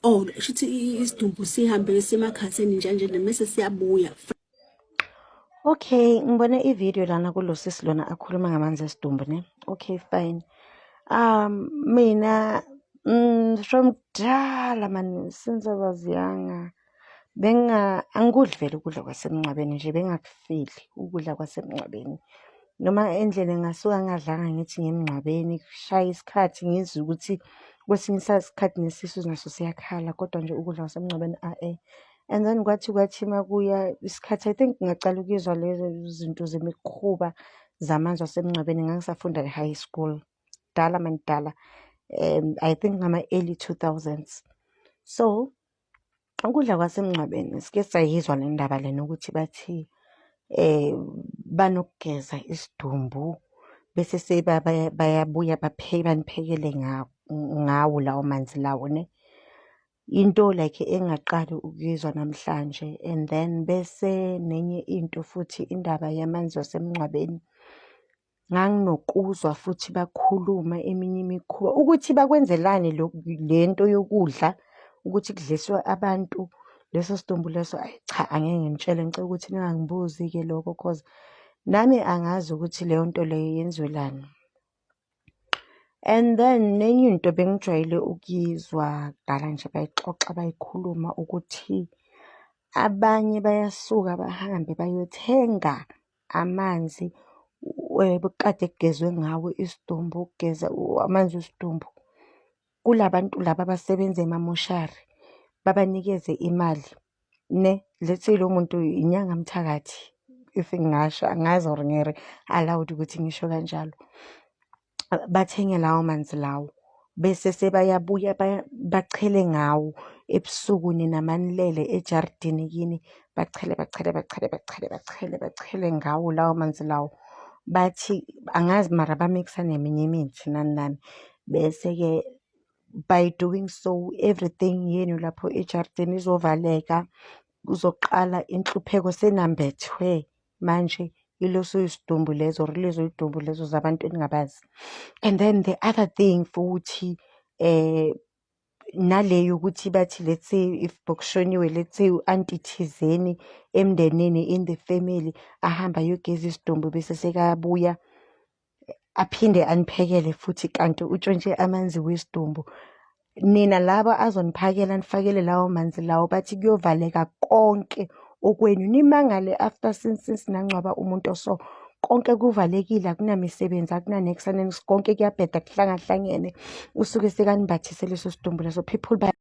oh shithi isidumbu sihambe semakhatheni njalo mase siyabuya. Okay, ngibone ivideo lana kulo sisi lona akhuluma ngamanzi esidumbu ne. Okay, fine. Mina from kudala man, since I was young, angikudli vele ukudla kwasemncwabeni nje, bengakufili ukudla kwasemncwabeni. Noma endleleni ngasuka ngadlanga ngithi ngemncwabeni kushaya isikhathi ngizwe ukuthi kwesinye isikhathi nesisu naso siyakhala, kodwa nje ukudla kwasemncwabeni and then kwathi makuya isikhathi, I think ngacala ukuzwa lezo zinto zemikhuba zamanzi wasemncwabeni ngangisafunda e-high school. Dala mandala, I think ngama-early 2000s. So ukudla kwasemncwabeni sike sayizwa le ndaba lena ukuthi bathi banokugeza isidumbu bese bayabuya baniphekele ngawo lawo manzi lawo ne. Into like engaqali ukuyizwa namhlanje. And then bese nenye into futhi indaba yamanzi wasemncwabeni nganginokuzwa futhi bakhuluma eminye imikhuba ukuthi bakwenzelani lento yokudla ukuthi kudliswa abantu leso sidumbu leso. Cha, angeke ngitshele, ngicela ukuthi ningangibuzi-ke lokho cause nami angazi ukuthi leyo nto leyo yenziwelani. And then nenye into bengijwayele ukuyizwa kudala nje bayixoxa bayikhuluma ukuthi abanye bayasuka bahambe bayothenga amanzi bekade kugezwe ngawo isidumbu, ukugeza amanzi esidumbu kulabantu laba abasebenza emamoshari, babanikeze imali ne. Let's say lo muntu inyanga mthakathi, if ngingasho angazi or allowed ukuthi ngisho kanjalo, bathenge lawo manzi lawo bese sebayabuya bachele ngawo ebusuku namanilele ejardini kini, bachele ngawo lawo manzi lawo. Bathi angazi mara bamixa neminye imithi nani. Bese-ke by doing so everything yenu lapho ejardini izovaleka, kuzoqala inhlupheko senambethwe manje ileso isidumbu lezo or lezo idumbu lezo zabantu engabazi. And then the other thing futhi naleyo ukuthi bathi let's say if bokushoniwe, let's say u-anti thizeni emndenini in the family ahamba ayogeza isidumbu bese sekabuya aphinde aniphekele futhi kanti utshontshe amanzi wesidumbu. Nina laba azoniphakela nifakele lawo manzi lawo bathi kuyovaleka konke okwenu, nimangale after since nangcwaba umuntu so konke kuvalekile, akunamisebenzi, akunanext konke kuyabheda kuhlangahlangene usuke sekanibathisele leso sidumbu leso people